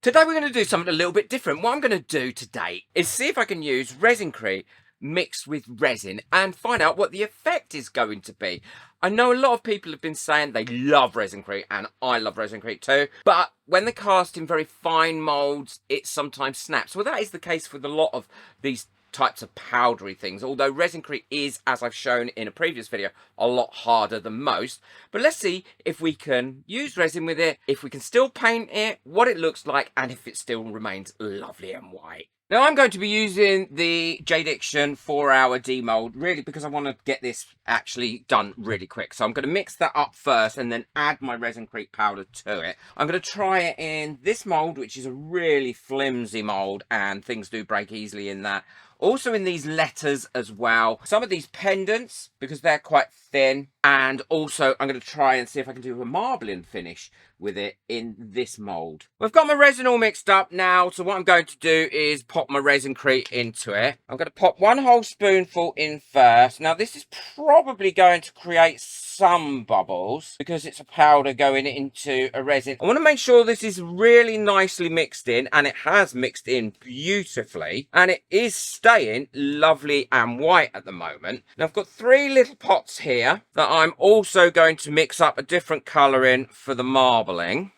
Today we're going to do something a little bit different. What I'm going to do today is see if I can use ResinCrete mixed with resin and find out what the effect is going to be. I know a lot of people have been saying they love ResinCrete, and I love ResinCrete too, but when they're cast in very fine molds, it sometimes snaps. Well, that is the case with a lot of these types of powdery things, although ResinCrete is, as I've shown in a previous video, a lot harder than most. But let's see if we can use resin with it, if we can still paint it, what it looks like, and if it still remains lovely and white. Now I'm going to be using the J-Diction 4-hour demold, really because I want to get this actually done really quick. So I'm going to mix that up first and then add my ResinCrete powder to it. I'm going to try it in this mold, which is a really flimsy mold, and things do break easily in that. Also in these letters as well. Some of these pendants, because they're quite thin. And also I'm going to try and see if I can do a marbling finish with it in this mold. We've got my resin all mixed up now. So what I'm going to do is pop my ResinCrete into it. I'm going to pop 1 whole spoonful in first. Now this is probably going to create some bubbles because it's a powder going into a resin. I want to make sure this is really nicely mixed in, and it has mixed in beautifully, and it is staying lovely and white at the moment. Now I've got 3 little pots here that I'm also going to mix up a different colour in for the marbling.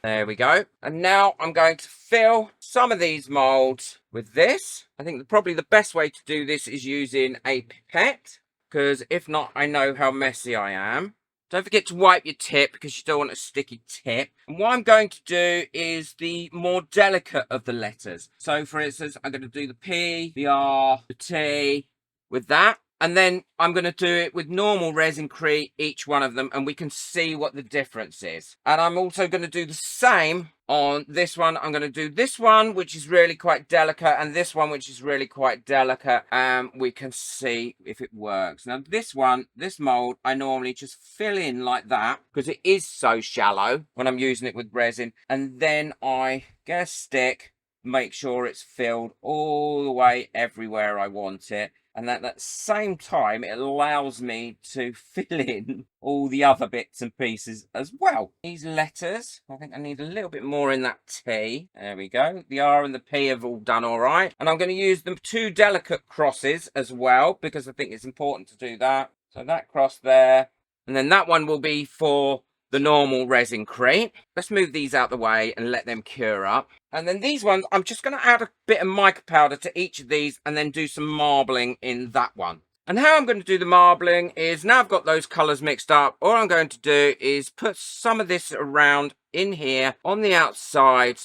There we go. And now I'm going to fill some of these moulds with this. I think probably the best way to do this is using a pipette, because if not, I know how messy I am. Don't forget to wipe your tip because you don't want a sticky tip. And what I'm going to do is the more delicate of the letters. So for instance, I'm going to do the P, the R, the T with that. And then I'm going to do it with normal ResinCrete, each one of them, and we can see what the difference is. And I'm also going to do the same on this one. I'm going to do this one, which is really quite delicate, and this one, which is really quite delicate. And we can see if it works. Now, this one, this mold, I normally just fill in like that because it is so shallow when I'm using it with resin. And then I get a stick, make sure it's filled all the way everywhere I want it. And at that same time, it allows me to fill in all the other bits and pieces as well. These letters, I think I need a little bit more in that T. There we go. The R and the P have all done all right. And I'm going to use the 2 delicate crosses as well, because I think it's important to do that. So that cross there. And then that one will be for the normal ResinCrete. Let's move these out the way and let them cure up. And then these ones, I'm just going to add a bit of mica powder to each of these and then do some marbling in that one. And how I'm going to do the marbling is, now I've got those colours mixed up, all I'm going to do is put some of this around in here on the outside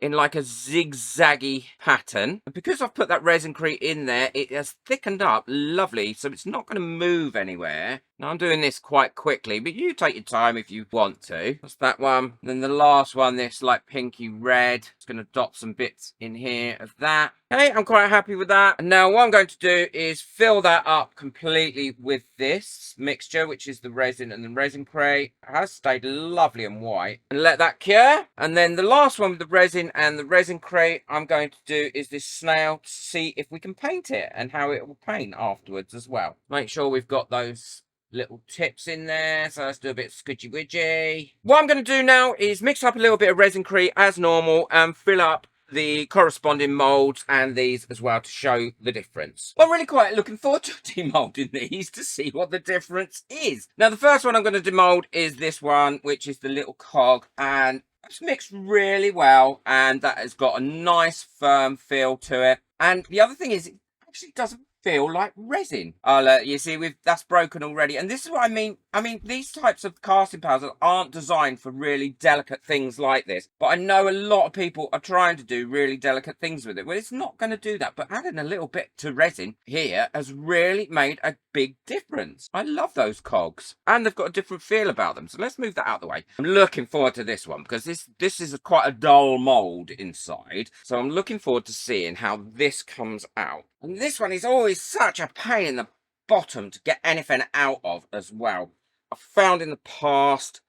in like a zigzaggy pattern. And because I've put that ResinCrete in there, it has thickened up lovely, so it's not going to move anywhere. Now I'm doing this quite quickly, but you take your time if you want to. That's that one. Then the last one, this like pinky red. It's going to dot some bits in here of that. Okay, I'm quite happy with that. And now what I'm going to do is fill that up completely with this mixture, which is the resin and the ResinCrete. It has stayed lovely and white. And let that cure. And then the last one with the resin and the ResinCrete I'm going to do is this snail, to see if we can paint it and how it will paint afterwards as well. Make sure we've got those little tips in there, so let's do a bit of squidgy widgy. What I'm going to do now is mix up a little bit of ResinCrete as normal and fill up the corresponding molds and these as well to show the difference. I'm really quite looking forward to demolding these to see what the difference is. Now the first one I'm going to demold is this one, which is the little cog, and it's mixed really well, and that has got a nice firm feel to it. And the other thing is, it actually doesn't feel like resin. You see, that's broken already. And this is what I mean. These types of casting powders aren't designed for really delicate things like this. But I know a lot of people are trying to do really delicate things with it. Well, it's not going to do that. But adding a little bit to resin here has really made a big difference. I love those cogs. And they've got a different feel about them. So let's move that out of the way. I'm looking forward to this one, because this is quite a dull mold inside. So I'm looking forward to seeing how this comes out. And this one is always such a pain in the bottom to get anything out of as well. I've found in the past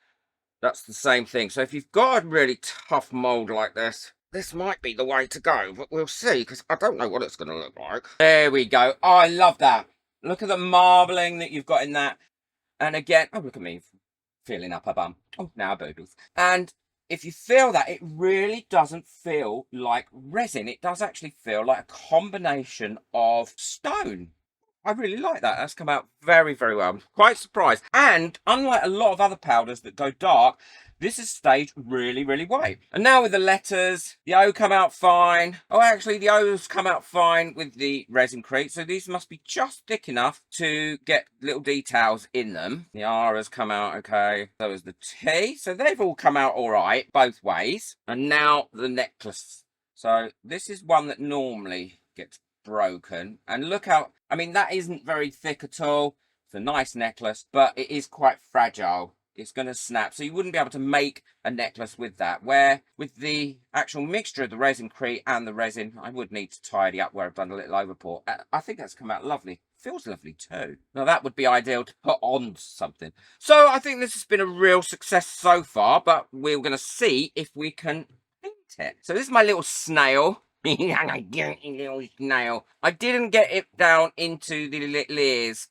that's the same thing. So if you've got a really tough mold like this, this might be the way to go. But we'll see, because I don't know what it's going to look like. There we go. Oh, I love that. Look at the marbling that you've got in that. And again, oh, look at me filling up a bum. Oh, now boobies. And if you feel that, it really doesn't feel like resin. It does actually feel like a combination of stone. I really like that. That's come out very, very well. I'm quite surprised. And unlike a lot of other powders that go dark, this has stayed really, really white. And now with the letters, the O come out fine. Oh, actually, the O's come out fine with the ResinCrete. So these must be just thick enough to get little details in them. The R has come out okay. So is the T. So they've all come out all right, both ways. And now the necklace. So this is one that normally gets broken. And look how, I mean, that isn't very thick at all. It's a nice necklace, but it is quite fragile. It's going to snap, so you wouldn't be able to make a necklace with that, where with the actual mixture of the ResinCrete and the resin, I would need to tidy up where I've done a little overpour. I think that's come out lovely. Feels lovely too. Now that would be ideal to put on something. So I think this has been a real success so far, but we're going to see if we can paint it. So this is my little snail. Little snail. I didn't get it down into the little ears.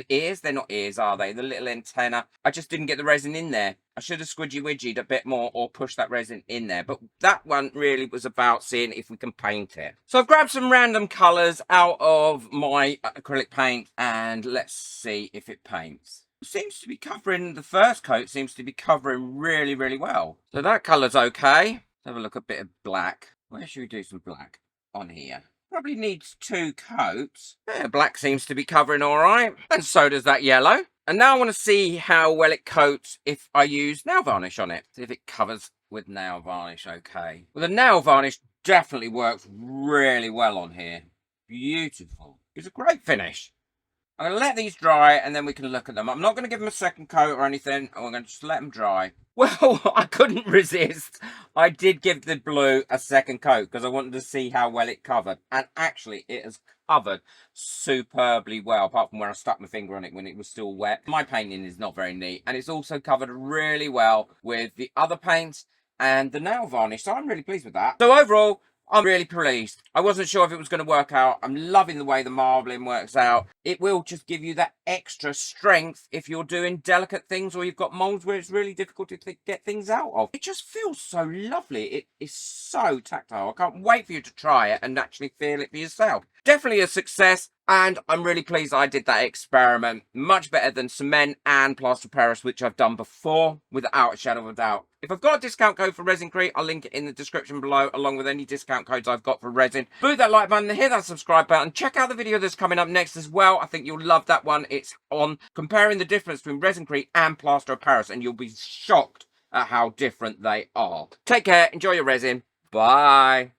Ears? They're not ears, are they? The little antenna. I just didn't get the resin in there. I should have squidgy-widgied a bit more or pushed that resin in there. But that one really was about seeing if we can paint it. So I've grabbed some random colours out of my acrylic paint and let's see if it paints. It seems to be covering, the first coat seems to be covering really, really well. So that colour's okay. Let's have a look at a bit of black. Where should we do some black? On here. Probably needs 2 coats. Yeah, black seems to be covering all right. And so does that yellow. And now I want to see how well it coats if I use nail varnish on it. See if it covers with nail varnish okay. Well, the nail varnish definitely works really well on here. Beautiful. It's a great finish. I'm going to let these dry and then we can look at them. I'm not going to give them a second coat or anything. I'm going to just let them dry. Well, I couldn't resist. I did give the blue a second coat because I wanted to see how well it covered. And actually, it has covered superbly well, apart from where I stuck my finger on it when it was still wet. My painting is not very neat. And it's also covered really well with the other paints and the nail varnish. So I'm really pleased with that. So overall, I'm really pleased. I wasn't sure if it was going to work out. I'm loving the way the marbling works out. It will just give you that extra strength if you're doing delicate things or you've got molds where it's really difficult to get things out of. It just feels so lovely. It is so tactile. I can't wait for you to try it and actually feel it for yourself. Definitely a success. And I'm really pleased I did that experiment. Much better than cement and plaster of Paris, which I've done before, without a shadow of a doubt. If I've got a discount code for ResinCrete, I'll link it in the description below, along with any discount codes I've got for resin. Boot that like button, hit that subscribe button, check out the video that's coming up next as well. I think you'll love that one. It's on comparing the difference between ResinCrete and plaster of Paris, and you'll be shocked at how different they are. Take care, enjoy your resin. Bye.